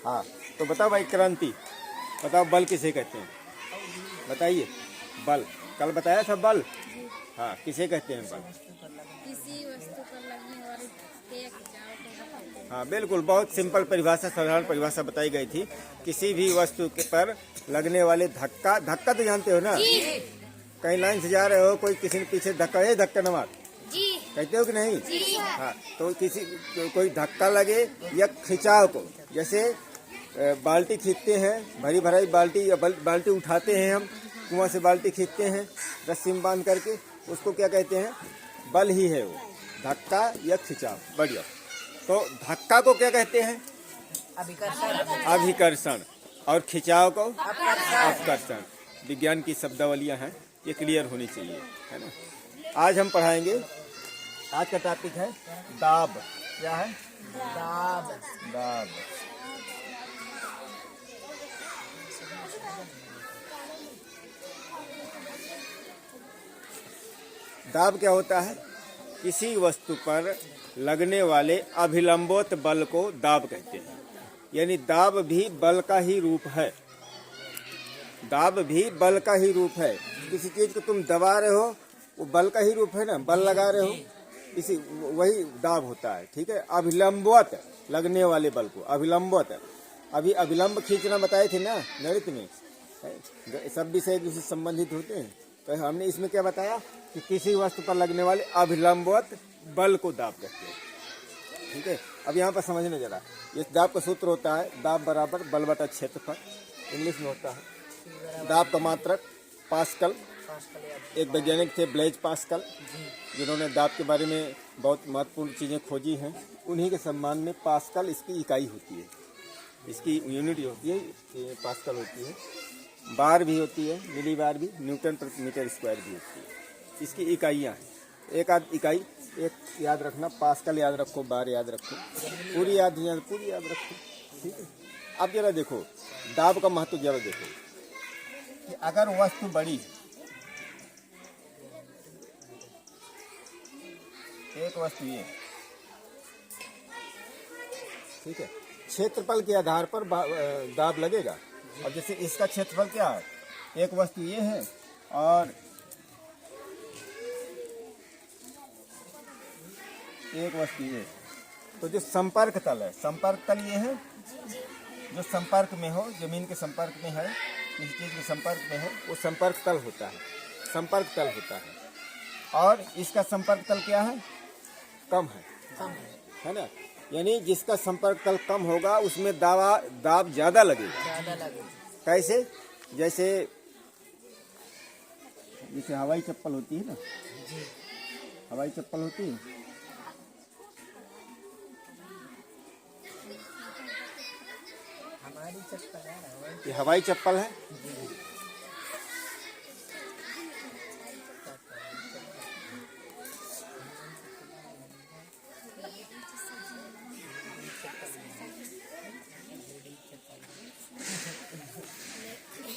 हाँ, तो बताओ भाई क्रांति, बताओ बल किसे कहते हैं? बताइए। बल कल बताया था बल। हाँ, किसे कहते हैं बल? किसी वस्तु पर लगने वाले धक्के या खिंचाव को कहते हैं। हाँ बिल्कुल, बहुत सिंपल परिभाषा, साधारण परिभाषा बताई गई थी। किसी भी वस्तु के पर लगने वाले धक्का, धक्का तो जानते हो ना? कहीं लाइन से जा रहे हो, कोई किसी के पीछे धक्का, ये धक्का न मार, कहते हो कि नहीं? हाँ, तो किसी कोई धक्का लगे या खिंचाव को, जैसे बाल्टी खींचते हैं, भरी भराई बाल्टी या बाल्टी उठाते हैं, हम कुआं से बाल्टी खींचते हैं रस्सी में बांध करके, उसको क्या कहते हैं? बल ही है वो, धक्का या खिंचाव। बढ़िया। तो धक्का को क्या कहते हैं? अभिकर्षण। और खिंचाव को अपकर्षण। विज्ञान की शब्दावलियां हैं, ये क्लियर होनी चाहिए, है ना? आज हम पढ़ाएंगे, आज का टॉपिक है दाब। क्या है? दाब। दाब। दाब क्या होता है? किसी वस्तु पर लगने वाले अभिलंबोत बल को दाब कहते हैं। यानी दाब भी बल का ही रूप है। दाब भी बल का ही रूप है। किसी चीज को तुम दबा रहे हो, वो बल का ही रूप है ना, बल लगा रहे हो, इसी वही दाब होता है। ठीक है, अभिलंबवत लगने वाले बल को अभिलंबवत। अभी अभिलंब खींचना बताए थे ना गणित में, सब विषय एक दूसरे से संबंधित होते हैं। तो हमने इसमें क्या बताया कि किसी वस्तु पर लगने वाले अभिलंबवत बल को दाब कहते हैं। ठीक है, अब यहाँ पर समझने जरा, इस दाब का सूत्र होता है दाब बराबर बल बटा क्षेत्रफल। इंग्लिश में होता है दाब का मात्रक पास्कल। एक वैज्ञानिक थे ब्लेज पास्कल, जिन्होंने दाब के बारे में बहुत महत्वपूर्ण चीज़ें खोजी हैं। उन्हीं के सम्मान में पास्कल इसकी इकाई होती है, इसकी यूनिट होती है, पास्कल होती है। बार भी होती है, मिली बार भी, न्यूटन प्रति मीटर स्क्वायर भी होती है। इसकी इकाइयाँ हैं, एक आध इकाई एक याद रखना, पास्कल याद रखो, बार याद रखो, पूरी याद रखो। ठीक है, अब जरा देखो दाब का महत्व, जरा देखो कि अगर वस्तु बड़ी, एक वस्तु ये, ठीक है, क्षेत्रफल के आधार पर दाब लगेगा। और जैसे इसका क्षेत्रफल क्या है, एक वस्तु ये है और एक वस्तु ये, तो जो संपर्क तल है, संपर्क तल ये है, जो संपर्क में हो, जमीन के संपर्क में है, किसी चीज के संपर्क में है, वो संपर्क तल होता है, संपर्क तल होता है। और इसका संपर्क तल क्या है? कम है ना? यानी जिसका संपर्क तल कम होगा उसमें दाब ज्यादा लगेगा। कैसे? जैसे हवाई चप्पल होती है ना, हवाई चप्पल होती है, ये हवाई चप्पल है।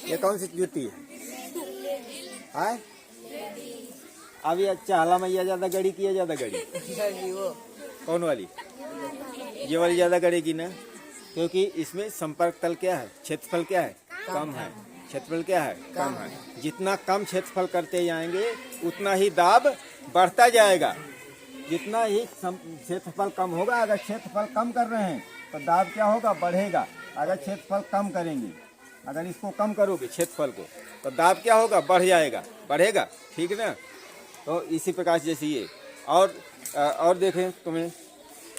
ये कौन सी जूती है? आए? अब ये चाला मैया ज्यादा गड़ी की है, ज्यादा गड़ी कौन वाली? ये वाली ज्यादा गड़ेगी ना, क्योंकि इसमें संपर्क तल क्या है, क्षेत्रफल क्या है? कम है। क्षेत्रफल क्या है? कम है। जितना कम क्षेत्रफल करते जाएंगे उतना ही दाब बढ़ता जाएगा। जितना ही क्षेत्रफल कम होगा, अगर क्षेत्रफल कम कर रहे हैं तो दाब क्या होगा? बढ़ेगा। अगर क्षेत्रफल कम करेंगे, अगर इसको कम करोगे क्षेत्रफल को, तो दाब क्या होगा? बढ़ जाएगा, बढ़ेगा। ठीक है ना? तो इसी प्रकार जैसे ये और देखें तुम्हें,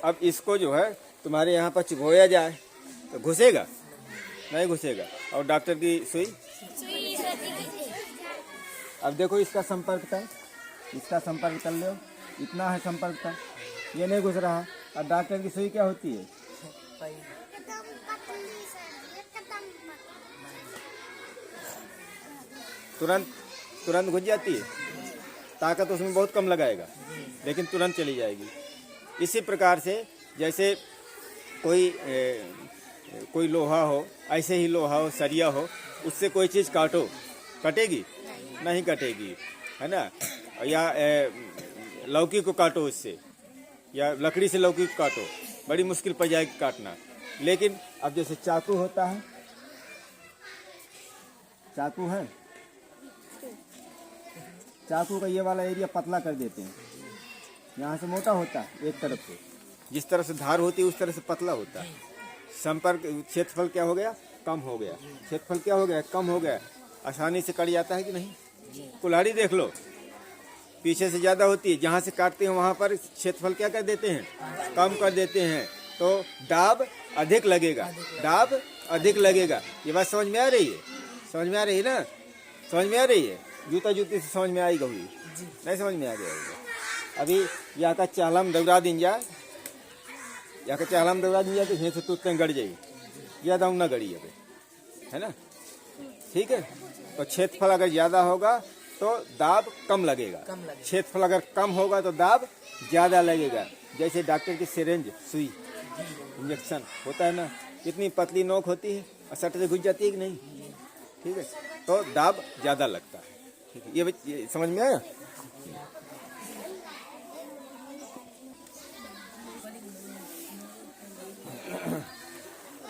अब इसको जो है तुम्हारे यहाँ पर चिघोया जाए तो घुसेगा? नहीं घुसेगा। और डॉक्टर की सुई, अब देखो इसका संपर्क तल, इसका संपर्क तल लो, इतना है संपर्क तल, ये नहीं घुस रहा। और डॉक्टर की सुई क्या होती है? तुरंत घुस जाती है, ताकत उसमें बहुत कम लगाएगा, लेकिन तुरंत चली जाएगी। इसी प्रकार से जैसे कोई लोहा हो, ऐसे ही लोहा हो, सरिया हो, उससे कोई चीज़ काटो, कटेगी? नहीं कटेगी, है ना? या लौकी को काटो उससे, या लकड़ी से लौकी को काटो, बड़ी मुश्किल पड़ जाएगी काटना। लेकिन अब जैसे चाकू होता है, चाकू है, चाकू का ये वाला एरिया पतला कर देते हैं, यहाँ से मोटा होता है एक तरफ से, जिस तरह से धार होती है उस तरह से पतला होता है। संपर्क क्षेत्रफल क्या हो गया, कम हो गया। क्षेत्रफल क्या हो गया, कम हो गया। आसानी से कट जाता है कि नहीं। कुल्हाड़ी देख लो, पीछे से ज़्यादा होती है, जहाँ से काटते हैं वहाँ पर क्षेत्रफल क्या कर देते हैं, कम कर देते हैं, तो दाब अधिक लगेगा, दाब अधिक लगेगा। ये बात समझ में आ रही है, समझ में आ रही है ना, समझ में आ रही है। जूता जूती से समझ में आएगा, हुई नहीं समझ में आ गया होगा। अभी यहाँ का चालम दौड़ा दिन जाए, यहाँ का चालम दौड़ा दिन जाए तो यहीं से तुरंत गड़ जाएगी, ज़्यादा हम ना गड़ी अभी, है ना, ठीक है। तो क्षेत्रफल अगर ज़्यादा होगा तो दाब कम लगेगा, क्षेत्रफल अगर कम होगा तो दाब ज़्यादा लगेगा। जैसे डॉक्टर की सिरिंज, सुई, इंजेक्शन होता है ना, कितनी पतली नोक होती है और सट से घुस जाती है कि नहीं, ठीक है, तो दाब ज़्यादा लगता है, ठीक है। ये समझ में आया।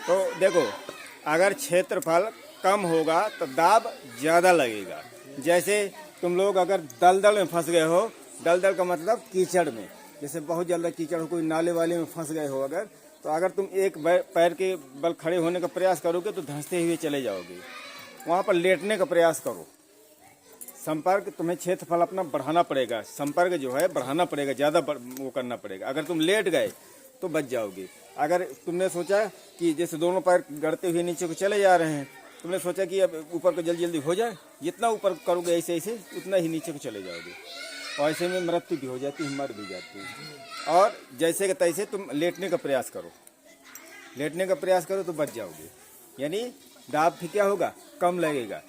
तो देखो, अगर क्षेत्रफल कम होगा तो दाब ज़्यादा लगेगा। जैसे तुम लोग अगर दलदल में फंस गए हो, दलदल का मतलब कीचड़ में, जैसे बहुत ज़्यादा कीचड़ हो, कोई नाले वाले में फंस गए हो अगर, तो अगर तुम एक पैर के बल खड़े होने का प्रयास करोगे तो धंसते हुए चले जाओगे। वहाँ पर लेटने का प्रयास करो। संपर्क, तुम्हें क्षेत्रफल अपना बढ़ाना पड़ेगा, संपर्क जो है बढ़ाना पड़ेगा, ज़्यादा वो करना पड़ेगा। अगर तुम लेट गए तो बच जाओगे। अगर तुमने सोचा कि जैसे दोनों पैर गड़ते हुए नीचे को चले जा रहे हैं, तुमने सोचा कि अब ऊपर को जल्दी जल्दी हो जाए, जितना ऊपर करोगे ऐसे ऐसे उतना ही नीचे को चले जाओगे, और ऐसे में मृत्यु भी हो जाती है, मर भी जाती है। और जैसे कि तैसे तुम लेटने का प्रयास करो, लेटने का प्रयास करो तो बच जाओगे। यानी दाब भी क्या होगा, कम लगेगा।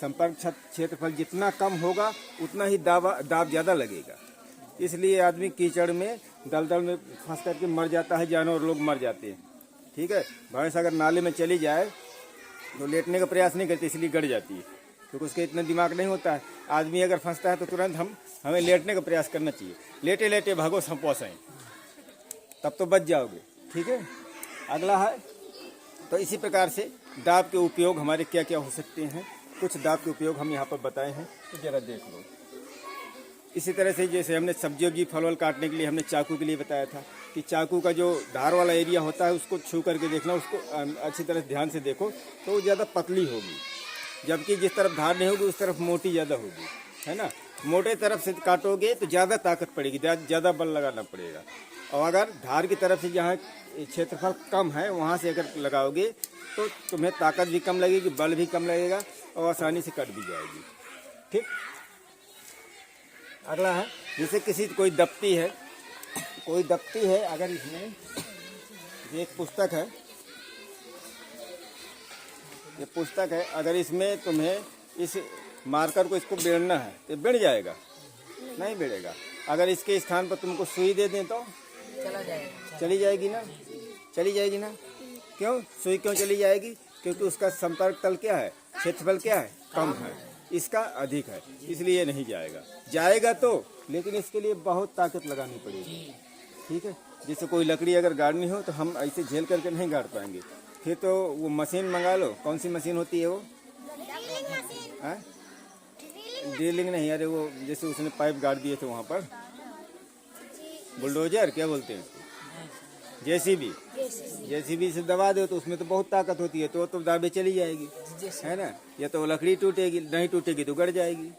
संपर्क क्षेत्रफल जितना कम होगा उतना ही दाब ज़्यादा लगेगा। इसलिए आदमी कीचड़ में, दलदल में फंस करके मर जाता है, जानवर लोग मर जाते हैं, ठीक है। भैंस अगर नाले में चली जाए तो लेटने का प्रयास नहीं करती, इसलिए गड़ जाती है, क्योंकि उसके इतना दिमाग नहीं होता है। आदमी अगर फंसता है तो तुरंत हमें लेटने का प्रयास करना चाहिए। लेटे लेटे भागो संपोसाएं, तब तो बच जाओगे, ठीक है। अगला है, तो इसी प्रकार से दाब के उपयोग हमारे क्या क्या हो सकते हैं, कुछ दाब के उपयोग हम यहाँ पर बताए हैं, तो जरा देख लो। इसी तरह से जैसे हमने सब्जी वब्जी फल वल काटने के लिए हमने चाकू के लिए बताया था कि चाकू का जो धार वाला एरिया होता है उसको छू करके देखना, उसको अच्छी तरह ध्यान से देखो तो वो ज़्यादा पतली होगी, जबकि जिस तरफ धार नहीं होगी उस तरफ मोटी ज़्यादा होगी, है ना। मोटे तरफ से काटोगे तो ज़्यादा ताकत पड़ेगी, ज़्यादा बल लगाना पड़ेगा। और अगर धार की तरफ से जहाँ क्षेत्रफल कम है वहाँ से अगर लगाओगे तो तुम्हें ताकत भी कम लगेगी, बल भी कम लगेगा और आसानी से कट भी जाएगी, ठीक। अगला है, जैसे कोई दफ्ती है, अगर इसमें एक पुस्तक है, ये पुस्तक है, अगर इसमें तुम्हें इस मार्कर को इसको बेड़ना है तो बेड़ जाएगा, नहीं बेड़ेगा। अगर इसके स्थान पर तुमको सुई दे दें तो चली जाएगी ना, चली जाएगी ना। क्यों सुई क्यों चली जाएगी, क्योंकि उसका संपर्क तल क्या है, क्षेत्रफल क्या है, कम है, इसका अधिक है, इसलिए नहीं जाएगा। जाएगा तो, लेकिन इसके लिए बहुत ताकत लगानी पड़ेगी, ठीक है। जैसे कोई लकड़ी अगर गाड़नी हो तो हम ऐसे झेल करके नहीं गाड़ पाएंगे, फिर तो वो मशीन मंगा लो। कौन सी मशीन होती है वो, ड्रिलिंग नहीं, अरे वो जैसे उसने पाइप गाड़ दिए थे वहाँ पर, बुलडोजर क्या बोलते हैं, जेसीबी से दबा दो तो उसमें तो बहुत ताकत होती है, तो दाबे चली जाएगी, है ना। या तो लकड़ी टूटेगी, नहीं टूटेगी तो गड़ जाएगी,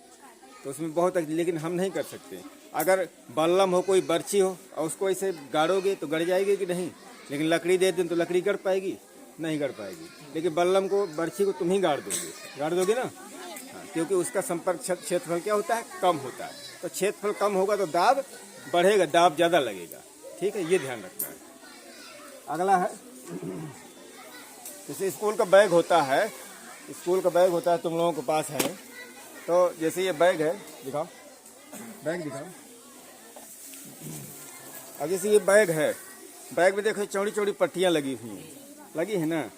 तो उसमें बहुत, लेकिन हम नहीं कर सकते। अगर बल्लम हो, कोई बर्छी हो और उसको ऐसे गाड़ोगे तो गड़ जाएगी कि नहीं, लेकिन लकड़ी दे दें तो लकड़ी गड़ पाएगी, नहीं गड़ पाएगी। लेकिन बल्लम को, बर्छी को तुम ही गाड़ दोगे ना, हाँ, क्योंकि उसका संपर्क क्षेत्रफल क्या होता है, कम होता है। तो क्षेत्रफल कम होगा तो दाब बढ़ेगा, दाब ज़्यादा लगेगा, ठीक है, ये ध्यान रखना है। अगला है, जैसे स्कूल का बैग होता है, तुम लोगों के पास है, तो जैसे ये बैग है, दिखाओ, बैग दिखाओ। अब जैसे ये बैग है, बैग में देखो चौड़ी चौड़ी पट्टियाँ लगी है ना,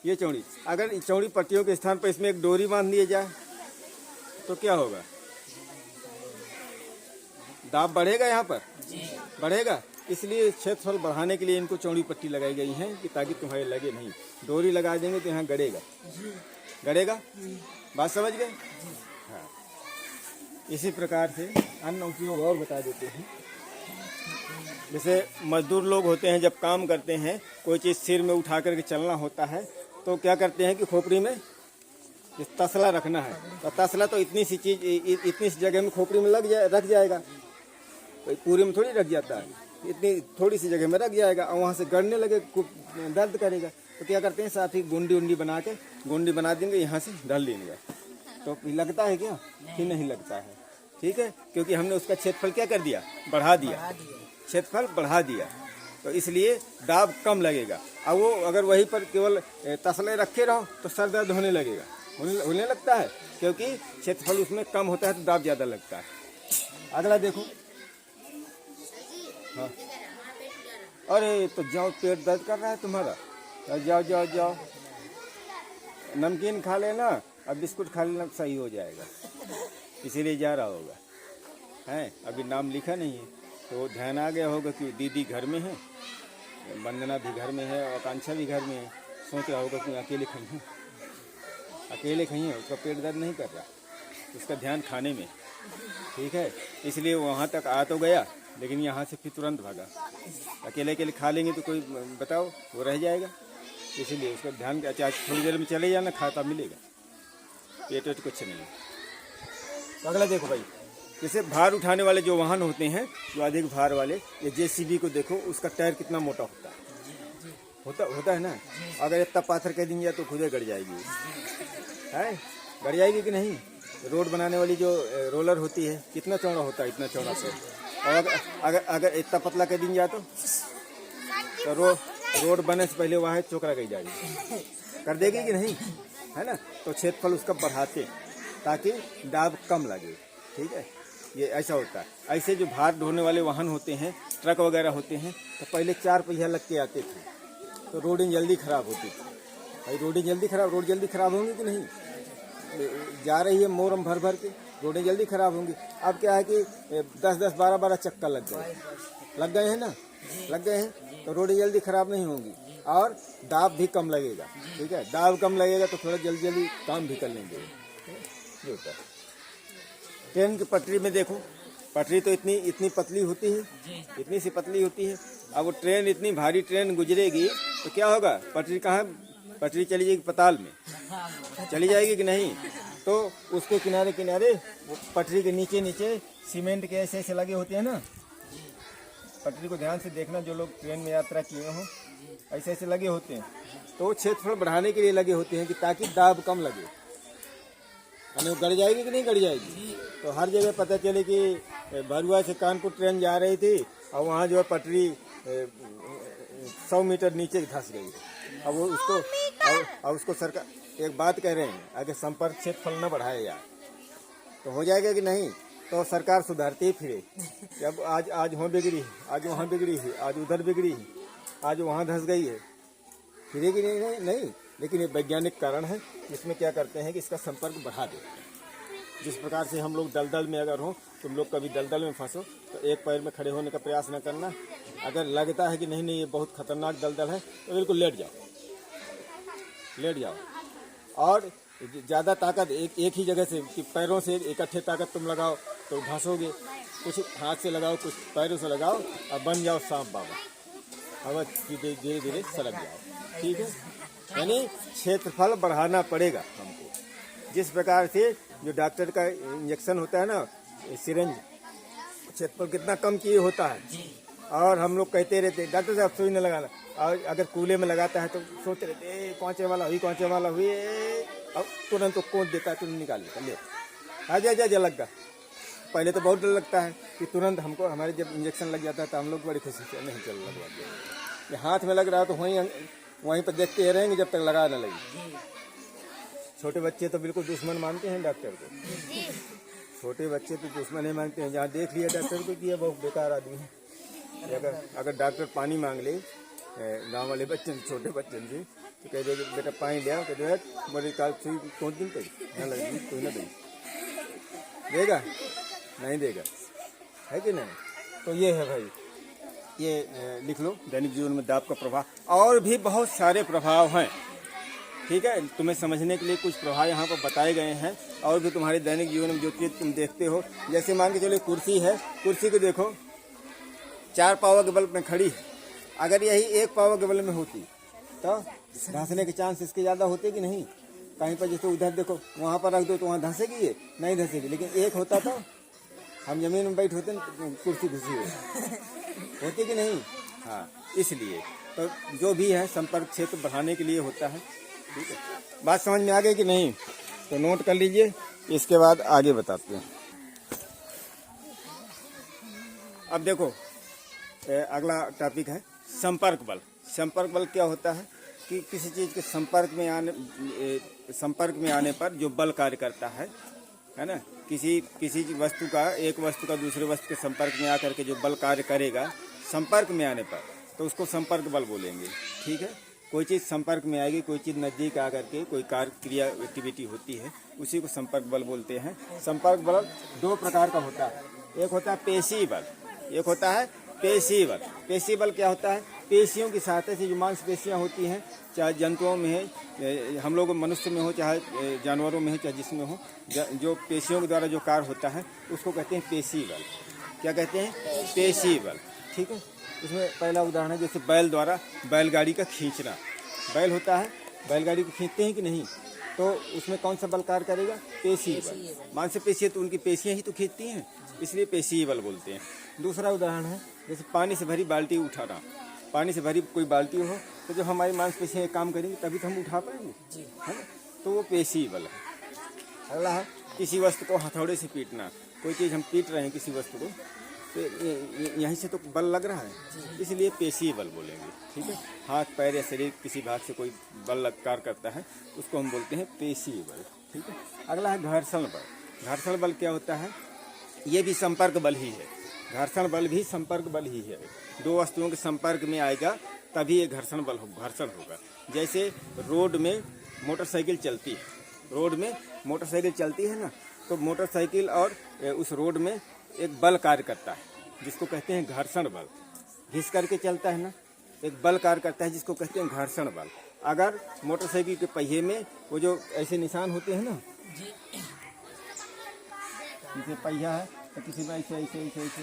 ये चौड़ी, अगर चौड़ी पट्टियों के स्थान पर इसमें एक डोरी बांध दिया जाए तो क्या होगा, दाब बढ़ेगा, यहाँ पर बढ़ेगा, इसलिए क्षेत्रफल बढ़ाने के लिए इनको चौड़ी पट्टी लगाई गई है कि ताकि तुम्हारे लगे नहीं। डोरी लगा देंगे तो यहाँ गड़ेगा, गड़ेगा। बात समझ गए? हाँ। इसी प्रकार से अन्य उपयोग और बता देते हैं। जैसे मजदूर लोग होते हैं, जब काम करते हैं, कोई चीज़ सिर में उठा करके चलना होता है तो क्या करते हैं कि खोपड़ी में तसला रखना है। तो तसला तो इतनी सी चीज, इतनी सी जगह में खोपड़ी में रख जाएगा, तो पूरे में थोड़ी रख जाता है, इतनी थोड़ी सी जगह में रख जाएगा और वहाँ से गड़ने लगे, खूब दर्द करेगा। तो क्या करते हैं, साथ ही गुंडी उंडी बना के गुंडी बना देंगे, यहाँ से ढल लेंगे। तो लगता है क्या कि नहीं लगता है, ठीक है, क्योंकि हमने उसका क्षेत्रफल क्या कर दिया, बढ़ा दिया, क्षेत्रफल बढ़ा दिया, तो इसलिए दाब कम लगेगा। अब वो अगर वहीं पर केवल तसले रखे रहो तो सर दर्द होने लगेगा, होने लगता है, क्योंकि क्षेत्रफल उसमें कम होता है तो दाब ज़्यादा लगता है। अगला देखो। हाँ, अरे तो जाओ, पेट दर्द कर रहा है तुम्हारा, जाओ जाओ जाओ, नमकीन खा लेना और बिस्कुट खा लेना, सही हो जाएगा। इसीलिए जा रहा होगा, हैं, अभी नाम लिखा नहीं है तो ध्यान आ गया होगा कि दीदी घर में है, वंदना भी घर में है और आकांक्षा भी घर में है। सोच रहा होगा कि अकेले खई हूँ, अकेले खई है, उसका पेट दर्द नहीं कर रहा, उसका ध्यान खाने में, ठीक है। इसलिए वहाँ तक आ तो गया, लेकिन यहाँ से फिर तुरंत भागा। अकेले अकेले खा लेंगे तो कोई बताओ वो रह जाएगा, इसलिए उसका ध्यान, चाहे थोड़ी देर में चले जाना, खाता मिलेगा, पेट वेट कुछ नहीं। तो अगला देखो भाई, जैसे भार उठाने वाले जो वाहन होते हैं, जो अधिक भार वाले, ये जेसीबी को देखो, उसका टायर कितना मोटा होता है, होता है ना। अगर इतना पाथर कह देंगे तो खुद ही गड़ जाएगी, है, गड़ जाएगी कि नहीं। रोड बनाने वाली जो रोलर होती है, कितना चौड़ा होता है, इतना चौड़ा से, और अगर इतना पतला कह देंगे तो रोड बनने से पहले वहाँ चोकरा गई जाएगी, कर देगी कि नहीं, है ना। तो क्षेत्रफल उसका बढ़ाते ताकि दाब कम लगे, ठीक है, ये ऐसा होता है। ऐसे जो भार ढोने वाले वाहन होते हैं, ट्रक वगैरह होते हैं, तो पहले 4 पहिया लग के आते थे, तो रोडें जल्दी खराब होती थी भाई, रोड जल्दी खराब होंगी कि नहीं। जा रही है मोरम भर भर के, रोडें जल्दी खराब होंगी। अब क्या है कि 10-10, 12-12 चक्का लग गए हैं ना, लग गए हैं, तो रोडें जल्दी खराब नहीं होंगी और दाब भी कम लगेगा, ठीक है। दाब कम लगेगा तो थोड़ा जल्दी काम भी कर लेंगे, ये होता है। ट्रेन की पटरी में देखो, पटरी तो इतनी पतली होती है, इतनी सी पतली होती है। अब वो ट्रेन, इतनी भारी ट्रेन गुजरेगी तो क्या होगा, पटरी कहाँ, पटरी चली जाएगी पताल में, चली जाएगी कि नहीं। तो उसके किनारे किनारे वो पटरी के नीचे सीमेंट के ऐसे लगे होते हैं ना, पटरी को ध्यान से देखना, जो लोग ट्रेन में यात्रा किए हों, ऐसे लगे होते हैं। तो क्षेत्रफल बढ़ाने के लिए लगे होते हैं कि ताकि दाब कम लगे, यानी गड़ जाएगी कि नहीं गड़ जाएगी। तो हर जगह पता चले कि भरुआ से कानपुर ट्रेन जा रही थी और वहाँ जो है पटरी 100 मीटर नीचे धंस गई। अब वो उसको सरकार एक बात कह रहे हैं, अगर संपर्क क्षेत्रफल न बढ़ाए यार तो हो जाएगा कि नहीं। तो सरकार सुधारती ही फिरे, जब आज वहाँ बिगड़ी, आज वहाँ बिगड़ी है, आज उधर बिगड़ी है, आज वहाँ धंस गई है, फिरेगी नहीं। लेकिन ये वैज्ञानिक कारण है, इसमें क्या करते हैं कि इसका संपर्क बढ़ा देते हैं। जिस प्रकार से हम लोग दलदल में अगर हो, तुम लोग कभी दलदल में फंसो तो एक पैर में खड़े होने का प्रयास न करना। अगर लगता है कि नहीं ये बहुत खतरनाक दलदल है तो बिल्कुल लेट जाओ और ज़्यादा ताकत एक ही जगह से, कि पैरों से इकट्ठे ताकत तुम लगाओ तो धंसोगे। कुछ हाथ से लगाओ, कुछ पैरों से लगाओ और बन जाओ सांप बाबा, अब धीरे धीरे सरक जाओ, ठीक है। यानी क्षेत्रफल बढ़ाना पड़ेगा हमको। जिस प्रकार से जो डॉक्टर का इंजेक्शन होता है ना, सिरिंज, क्षेत्रफल कितना कम किए होता है, और हम लोग कहते रहते डॉक्टर साहब सुई न लगाना, और अगर कूले में लगाता है तो सोचते रहते कौचे वाला हुई, और तुरंत तो कोट देता है, तुरंत निकाल लेता, ले आजा लग गया। पहले तो बहुत डर लगता है कि तुरंत हमको, हमारे जब इंजेक्शन लग जाता है तो हम लोग बड़ी खुशी से नहीं चल लगवा दिया। हाथ में लग रहा है तो वहीं पर देखते रहेंगे जब तक लगा न लगे। छोटे बच्चे तो बिल्कुल दुश्मन मानते हैं डॉक्टर को, छोटे बच्चे तो दुश्मन ही मानते हैं। जहाँ देख लिया डॉक्टर को कि ये बहुत बेकार आदमी है, अगर डॉक्टर पानी मांग ले गाँव वाले बच्चे, छोटे बच्चे से, तो कह दे बेटा पानी ले आओ, कहते हैं मेरे काल सुई कौन दिन तक न लगेगी, कोई ना देगा, नहीं देगा, है कि नहीं। तो ये है भाई, ये लिख लो, दैनिक जीवन में दाब का प्रभाव। और भी बहुत सारे प्रभाव हैं, ठीक है। तुम्हें समझने के लिए कुछ प्रभाव यहाँ पर बताए गए हैं। और भी तुम्हारे दैनिक जीवन में जो चीज़ तुम देखते हो, जैसे मान के चलो कुर्सी है, कुर्सी को देखो 4 पावर के बल्ब में खड़ी है। अगर यही 1 पावर के बल्ब में होती तो धंसने के चांस इसके ज़्यादा होते कि नहीं। कहीं पर जैसे उधर देखो, वहाँ पर रख दो तो वहाँ धंसेगी, ये नहीं धंसेगी। लेकिन एक होता तो हम जमीन में बैठ होते कुर्सी घुसी होती कि नहीं। हाँ, इसलिए तो जो भी है संपर्क क्षेत्र बढ़ाने के लिए होता है, ठीक है। बात समझ में आ गई कि नहीं? तो नोट कर लीजिए, इसके बाद आगे बताते हैं। अब देखो अगला टॉपिक है संपर्क बल। संपर्क बल क्या होता है कि किसी चीज़ के संपर्क में आने पर जो बल कार्य करता है ना। किसी वस्तु का, एक वस्तु का दूसरे वस्तु के संपर्क में आकर के जो बल कार्य करेगा संपर्क में आने पर, तो उसको संपर्क बल बोलेंगे, ठीक है। कोई चीज़ संपर्क में आएगी, कोई चीज़ नज़दीक आकर के कोई कार्य क्रिया एक्टिविटी होती है, उसी को संपर्क बल बोलते हैं। संपर्क बल 2 प्रकार का होता है। एक होता है पेशी बल, एक होता है पेशी बल। पेशी बल क्या होता है? पेशियों की सहायता से जो मांसपेशियाँ होती हैं, चाहे जंतुओं में है, हम लोग मनुष्य में हो, चाहे जानवरों में हो, चाहे जिसमें हो, जो पेशियों के द्वारा जो कार्य होता है उसको कहते हैं पेशी बल। क्या कहते हैं? पेशी बल, ठीक है। इसमें पहला उदाहरण है जैसे बैल द्वारा बैलगाड़ी का खींचना। बैल होता है, बैलगाड़ी को खींचते हैं कि नहीं, तो उसमें कौन सा बल कार्य करेगा? पेशी बल। मांसपेशी है तो उनकी पेशियाँ ही तो खींचती हैं, इसलिए पेशी बल बोलते हैं। दूसरा उदाहरण है जैसे पानी से भरी बाल्टी उठाना। पानी से भरी कोई बाल्टी हो तो जब हमारी मांसपेशियाँ काम करेंगी तभी तो हम उठा पाएंगे, है ना, तो वो पेशी बल है। अगला है किसी वस्तु को हथौड़े से पीटना। कोई चीज़ हम पीट रहे हैं किसी वस्तु को, तो यहीं से तो बल लग रहा है, इसलिए पेशी बल बोलेंगे, ठीक है। हाथ पैर या शरीर किसी भाग से कोई बल कार्य करता है उसको हम बोलते हैं पेशी बल, ठीक है। अगला है घर्षण बल। घर्षण बल क्या होता है? ये भी संपर्क बल ही है। घर्षण बल भी संपर्क बल ही है। 2 वस्तुओं के संपर्क में आएगा तभी ये घर्षण होगा। जैसे रोड में मोटरसाइकिल चलती है, रोड में मोटरसाइकिल चलती है ना, तो मोटरसाइकिल और उस रोड में एक बल कार्य करता है जिसको कहते हैं घर्षण बल। घिस करके चलता है ना, एक बल कार्य करता है जिसको कहते हैं घर्षण बल। अगर मोटरसाइकिल के पहिए में वो जो ऐसे निशान होते हैं ना, जैसे पहिया है तो किसी में ऐसे ऐसे ऐसे ऐसे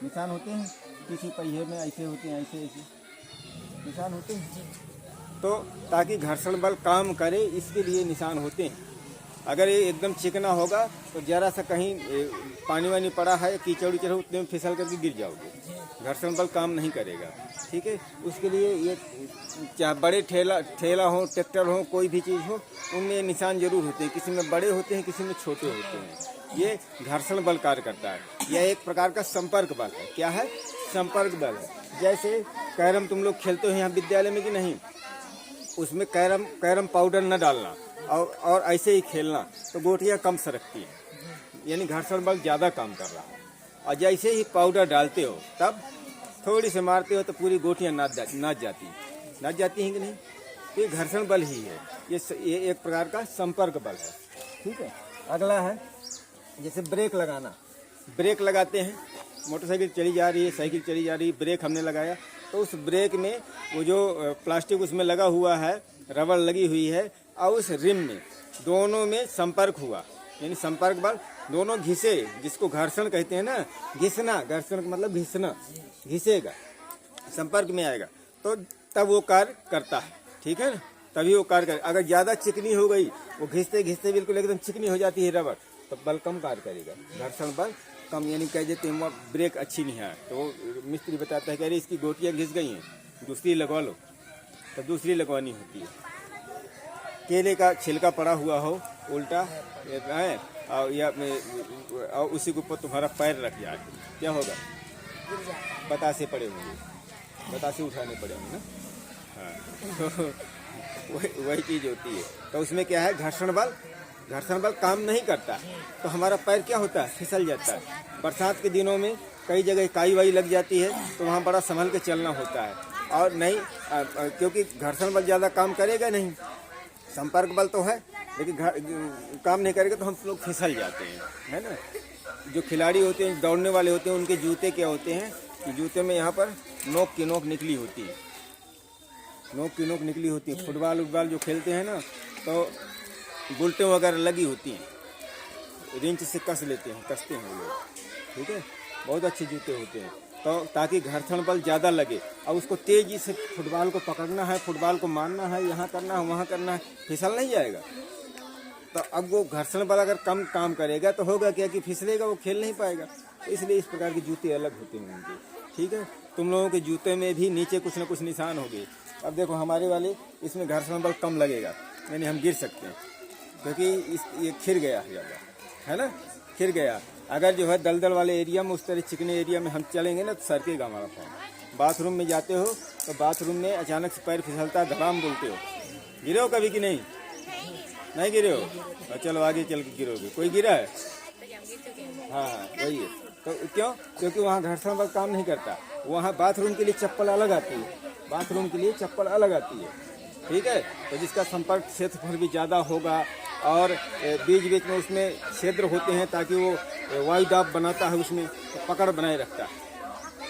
निशान होते हैं, किसी पहिए में ऐसे होते हैं, ऐसे ऐसे निशान होते हैं, तो ताकि घर्षण बल काम करे इसके लिए निशान होते हैं। अगर ये एकदम चिकना होगा तो जरा सा कहीं पानी वानी पड़ा है, कीचड़ उचड़ उतने में फिसल करके गिर जाओगे, घर्षण बल काम नहीं करेगा, ठीक है। उसके लिए ये चाहे बड़े ठेला हो, ट्रैक्टर हो, कोई भी चीज़ हो, उनमें निशान जरूर होते हैं। किसी में बड़े होते हैं, किसी में छोटे होते हैं। ये घर्षण बल कार्य करता है। यह एक प्रकार का संपर्क बल है। क्या है? संपर्क बल है। जैसे कैरम तुम लोग खेलते हो यहाँ विद्यालय में कि नहीं, उसमें कैरम पाउडर न डालना और ऐसे ही खेलना तो गोटियाँ कम सरकती हैं, यानी घर्षण बल ज़्यादा काम कर रहा है। और जैसे ही पाउडर डालते हो तब थोड़ी से मारते हो तो पूरी गोटियाँ नाच जाती हैं कि नहीं, तो ये घर्षण बल ही है। ये एक प्रकार का संपर्क बल है, ठीक है। अगला है जैसे ब्रेक लगाना। ब्रेक लगाते हैं, मोटरसाइकिल चली जा रही है, साइकिल चली जा रही है, ब्रेक हमने लगाया तो उस ब्रेक में वो जो प्लास्टिक उसमें लगा हुआ है, रबड़ लगी हुई है, और उस रिम में दोनों में संपर्क हुआ, यानी संपर्क बल, दोनों घिसे, जिसको घर्षण कहते हैं ना, घिसना, घर्षण का मतलब घिसना, घिसेगा, संपर्क में आएगा तो तब वो कार्य करता है, ठीक है ना, तभी वो कार्य करे। अगर ज़्यादा चिकनी हो गई, वो घिसते घिसते बिल्कुल एकदम चिकनी हो जाती है रबड़, तो बल कम कार्य करेगा, घर्षण बल कम, यानी कह देते हैं ब्रेक अच्छी नहीं है, तो मिस्त्री बताता है कि अरे इसकी गोटियाँ घिस गई हैं, दूसरी लगवा लो, तो दूसरी लगवानी होती है। केले का छिलका पड़ा हुआ हो उल्टा है और उसी के ऊपर तुम्हारा पैर रख जाए, क्या होगा? बतासे पड़े होंगे, बतासे उठाने पड़ेंगे ना, हाँ। तो वही चीज़ होती है। तो उसमें क्या है? घर्षण बल काम नहीं करता तो हमारा पैर क्या होता है? फिसल जाता है। बरसात के दिनों में कई जगह काई वाई लग जाती है तो वहाँ बड़ा संभल के चलना होता है, और नहीं क्योंकि घर्षण बल ज़्यादा काम करेगा नहीं, संपर्क बल तो है लेकिन काम नहीं करेगा तो हम लोग फिसल जाते हैं, है ना। जो खिलाड़ी होते हैं, दौड़ने वाले होते हैं, उनके जूते क्या होते हैं कि जूते में यहाँ पर नोक की नोक निकली होती है, नोक की नोक निकली होती है। फुटबॉल उटबॉल जो खेलते हैं ना, तो बुलटें वगैरह लगी होती हैं, रिंच से कस लेते हैं, कसते हैं वो लोग, ठीक है। बहुत अच्छे जूते होते हैं, तो ताकि घर्षण बल ज़्यादा लगे और उसको तेज़ी से फुटबॉल को पकड़ना है, फुटबॉल को मारना है, यहाँ करना है, वहाँ करना है, फिसल नहीं जाएगा। तो अब वो घर्षण बल अगर कम काम करेगा तो होगा क्या कि फिसलेगा, वो खेल नहीं पाएगा। तो इसलिए इस प्रकार के जूते अलग होते हैं उनके, ठीक है। तुम लोगों के जूते में भी नीचे कुछ न कुछ निशान होंगे। अब देखो हमारे वाले, इसमें घर्षण बल कम लगेगा, यानी हम गिर सकते हैं, क्योंकि ये खिर गया है ज़्यादा, है ना, खिर गया। अगर जो है दलदल वाले एरिया में, उस तरह चिकने एरिया में हम चलेंगे ना, तो सरकेगा हमारा पाँव। बाथरूम में जाते हो तो बाथरूम में अचानक से पैर फिसलता है, धड़ाम बोलते हो, गिरे हो कभी कि नहीं? नहीं गिरे हो? और चलो आगे चल के गिरोगे। कोई गिरा है? हाँ वही है। तो क्यों? क्योंकि वहाँ घर्षण बल काम नहीं करता। वहाँ बाथरूम के लिए चप्पल अलग आती है, बाथरूम के लिए चप्पल अलग आती है, ठीक है। तो जिसका संपर्क क्षेत्रफल भी ज़्यादा होगा और बीच बीच में उसमें छिद्र होते हैं ताकि वो वायु दाब बनाता है, उसमें तो पकड़ बनाए रखता है,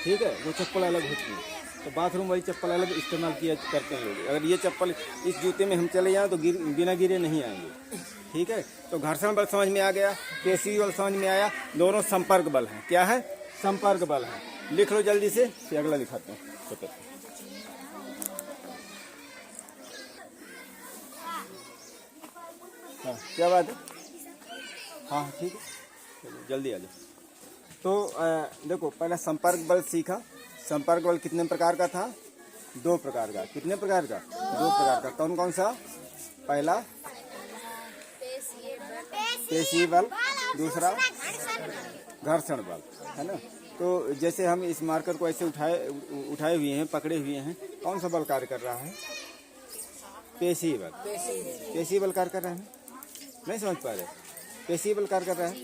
ठीक है। वो चप्पल अलग होती है, तो बाथरूम वाली चप्पल अलग इस्तेमाल किया करते हैं लोग। अगर ये चप्पल इस जूते में हम चले जाएँ तो बिना गिरे नहीं आएंगे, ठीक है। तो घर्षण बल समझ में आ गया, पेशी बल समझ में आया, दोनों संपर्क बल हैं। क्या है? संपर्क बल है। लिख लो जल्दी से, फिर अगला दिखाते हैं। हाँ क्या बात है? हाँ ठीक है, चलो जल्दी आ जाओ। तो देखो पहला संपर्क बल सीखा। संपर्क बल कितने प्रकार का था? 2 प्रकार का। कितने प्रकार का? 2 प्रकार का। कौन कौन सा? पहला पेशी बल, दूसरा घर्षण बल, है ना। तो जैसे हम इस मार्कर को ऐसे उठाए हुए हैं, पकड़े हुए हैं, कौन सा बल कार्य कर रहा है? पेशी बल। पेशी बल कार्य कर रहा है, नहीं समझ पा रहे? पेशी बल कार्य कर रहा है,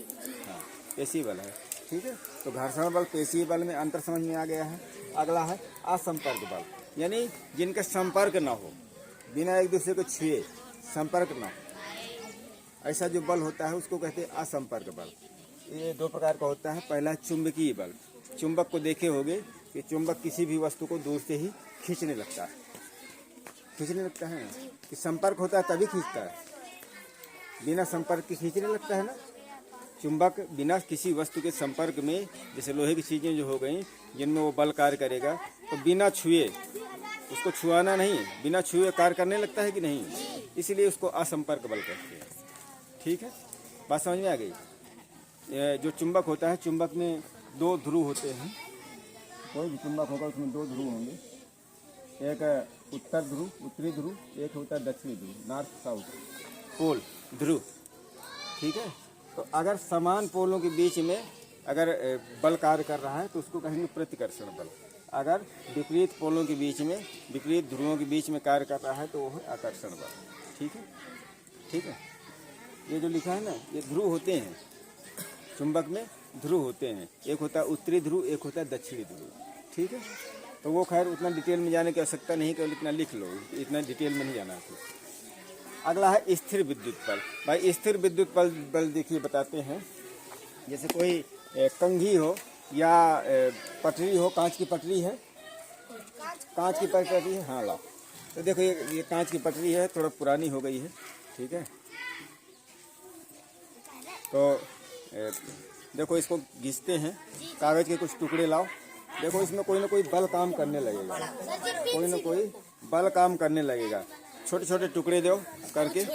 हाँ पेशी बल है, ठीक है। तो घर्षण बल पेशी बल में अंतर समझ में आ गया है। अगला है असंपर्क बल, यानी जिनका संपर्क ना हो, बिना एक दूसरे को छुए, संपर्क ना हो, ऐसा जो बल होता है उसको कहते हैं असंपर्क बल। ये 2 प्रकार का होता है। पहला चुंबकीय बल। चुंबक को देखे होगे कि चुंबक किसी भी वस्तु को दूर से ही खींचने लगता है, खींचने लगता है ना, कि संपर्क होता है तभी खींचता है, बिना संपर्क के खींचने लगता है ना। चुंबक बिना किसी वस्तु के संपर्क में, जैसे लोहे की चीज़ें जो हो गई जिनमें वो बल कार्य करेगा, तो बिना छुए, उसको छुआना नहीं, बिना छुए कार्य करने लगता है कि नहीं, इसलिए उसको असंपर्क बल कहते हैं, ठीक है। बात समझ में आ गई? जो चुंबक होता है, चुंबक में 2 ध्रुव होते हैं। कोई भी चुंबक होगा उसमें 2 ध्रुव होंगे, एक उत्तर ध्रुव, उत्तरी ध्रुव, एक होता है दक्षिणी ध्रुव, नॉर्थ साउथ पोल ध्रुव, ठीक है। तो अगर समान पोलों के बीच में अगर बल कार्य कर रहा है तो उसको कहेंगे प्रतिकर्षण बल। अगर विपरीत पोलों के बीच में, विपरीत ध्रुवों के बीच में कार्य कर रहा है तो वो है आकर्षण बल, ठीक है, ठीक है। ये जो लिखा है ना, ये ध्रुव होते हैं, चुंबक में ध्रुव होते हैं। एक होता है उत्तरी ध्रुव, एक होता है दक्षिणी ध्रुव, ठीक है। तो वो खैर उतना डिटेल में जाने की आवश्यकता नहीं, केवल इतना लिख लो, इतना डिटेल में नहीं जाना है। अगला है स्थिर विद्युत बल। भाई स्थिर विद्युत बल देखिए बताते हैं। जैसे कोई कंघी हो या पटरी हो, कांच की पटरी है, कांच की पटरी है, हाँ लाओ। तो देखो ये कांच की पटरी है, थोड़ा पुरानी हो गई है, ठीक है। तो देखो इसको घिसते हैं, कागज के कुछ टुकड़े लाओ। देखो इसमें कोई ना कोई बल काम करने लगेगा, कोई ना कोई बल काम करने लगेगा। छोटे छोटे टुकड़े दो करके,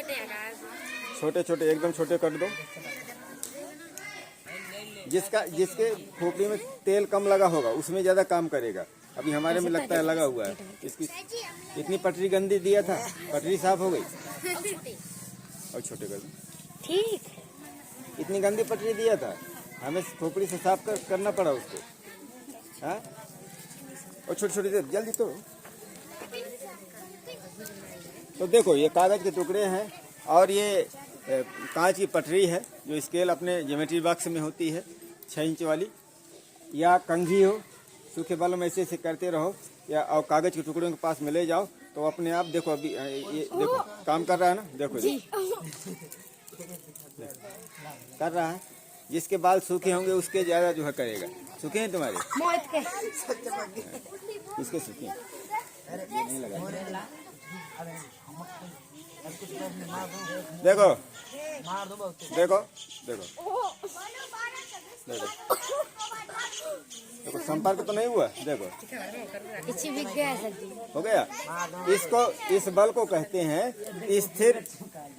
छोटे छोटे एकदम छोटे कर दो। जिसके खोपड़ी में तेल कम लगा होगा उसमें ज़्यादा काम करेगा। अभी हमारे में लगता है लगा हुआ है। इसकी इतनी पटरी गंदी दिया था, पटरी साफ हो गई और छोटे कर दो, ठीक। इतनी गंदी पटरी दिया था, हमें खोपड़ी से साफ करना पड़ा उसको, हाँ। और छोटे छोटे दे जल्दी तो देखो ये कागज के टुकड़े हैं और ये कांच की पटरी है जो स्केल अपने ज्योमेट्री बॉक्स में होती है 6 इंच वाली, या कंघी हो, सूखे बालों में ऐसे ऐसे करते रहो, या और कागज के टुकड़ों के पास में ले जाओ तो अपने आप देखो। अभी ये देखो काम कर रहा है ना, देखो कर रहा है। जिसके बाल सूखे होंगे उसके ज़्यादा जो है करेगा, सूखे हैं तुम्हारे? मोहित के किसके सूखे हैं? नहीं लगा। देखो देखो देखो देखो देखो, संपर्क तो नहीं हुआ। देखो किसी बिक गया सब्जी हो गया। इसको, इस बल को कहते हैं स्थिर।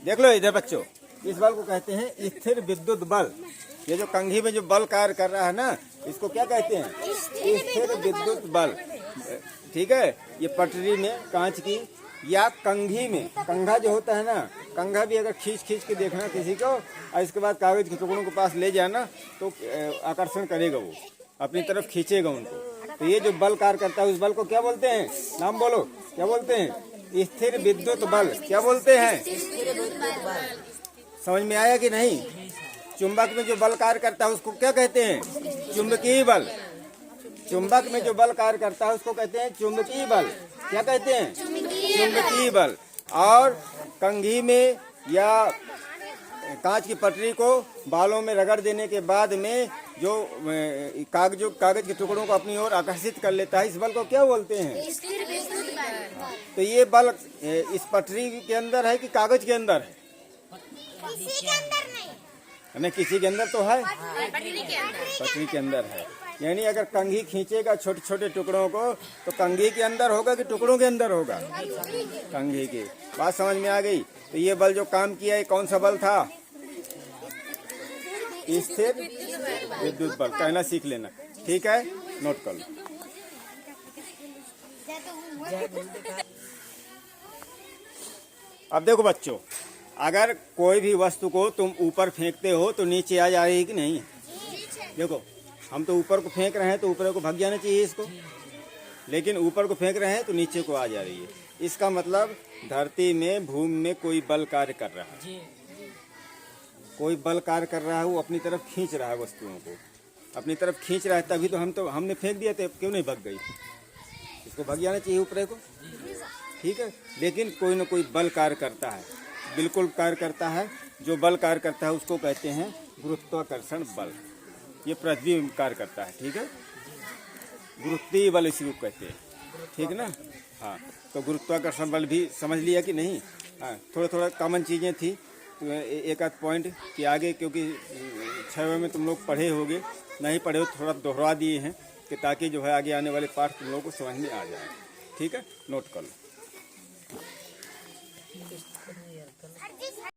देख लो इधर बच्चों, इस बल को कहते हैं स्थिर विद्युत बल। ये जो कंघी में जो बल कार्य कर रहा है ना, इसको क्या कहते हैं? स्थिर विद्युत बल। ठीक है। ये पटरी में कांच की या कंघी में, कंघा जो होता है ना, कंघा भी अगर खींच खींच के देखना किसी को और इसके बाद कागज के टुकड़ों के पास ले जाना तो आकर्षण करेगा, वो अपनी तरफ खींचेगा उनको। तो ये जो बल कार्य करता है उस बल को क्या बोलते हैं? नाम बोलो, क्या बोलते हैं? स्थिर विद्युत बल। क्या बोलते हैं? समझ में आया कि नहीं? चुंबक में जो बल कार्य करता है उसको क्या कहते हैं? चुंबकीय बल। चुंबक में जो बल कार्य करता है उसको कहते हैं चुंबकीय बल। क्या कहते हैं? चुंबकीय बल। और कंघी में या कांच की पटरी को बालों में रगड़ देने के बाद में जो कागज के टुकड़ों को अपनी ओर आकर्षित कर लेता है, इस बल को क्या बोलते हैं? तो ये बल इस पटरी के अंदर है कि कागज के अंदर है? किसी के अंदर नहीं, किसी के अंदर तो है, पटरी के अंदर है। यानी अगर कंघी खींचेगा छोटे छोटे टुकड़ों को तो कंघी के अंदर होगा कि टुकड़ों के अंदर होगा? कंघी की। बात समझ में आ गई? तो ये बल जो काम किया है कौन सा बल था? स्थिर विद्युत बल। कहना सीख लेना, ठीक है? नोट कर लो। अब देखो बच्चों, अगर कोई भी वस्तु को तुम ऊपर फेंकते हो तो नीचे आ जा रही है कि नहीं? देखो, हम तो ऊपर को फेंक रहे हैं तो ऊपर को भाग जाना चाहिए इसको, लेकिन ऊपर को फेंक रहे हैं तो नीचे को आ जा रही है। इसका मतलब धरती में, भूमि में कोई बल कार्य कर रहा है। कोई बल कार्य कर रहा है, वो अपनी तरफ खींच रहा है वस्तुओं को, अपनी तरफ खींच रहा है। तभी तो हमने फेंक दिया तो क्यों नहीं भग गई? इसको भग जाना चाहिए ऊपर को, ठीक है? लेकिन कोई ना कोई बल कार्य करता है, बिल्कुल कार्य करता है। जो बल कार्य करता है उसको कहते हैं गुरुत्वाकर्षण बल। ये पृथ्वी में कार्य करता है, ठीक है? गुरुत्वीय बल इसी को कहते हैं, ठीक ना? हाँ, तो गुरुत्वाकर्षण बल भी समझ लिया कि नहीं? हाँ, थोड़ा थोड़ा कॉमन चीज़ें थी तो एक आध पॉइंट कि आगे, क्योंकि 6वें में तुम लोग पढ़े होगे, नहीं पढ़े हो थोड़ा दोहरा दिए हैं कि ताकि जो है आगे आने वाले पाठ तुम लोगों को समझ में आ जाए, ठीक है? नोट कर लो।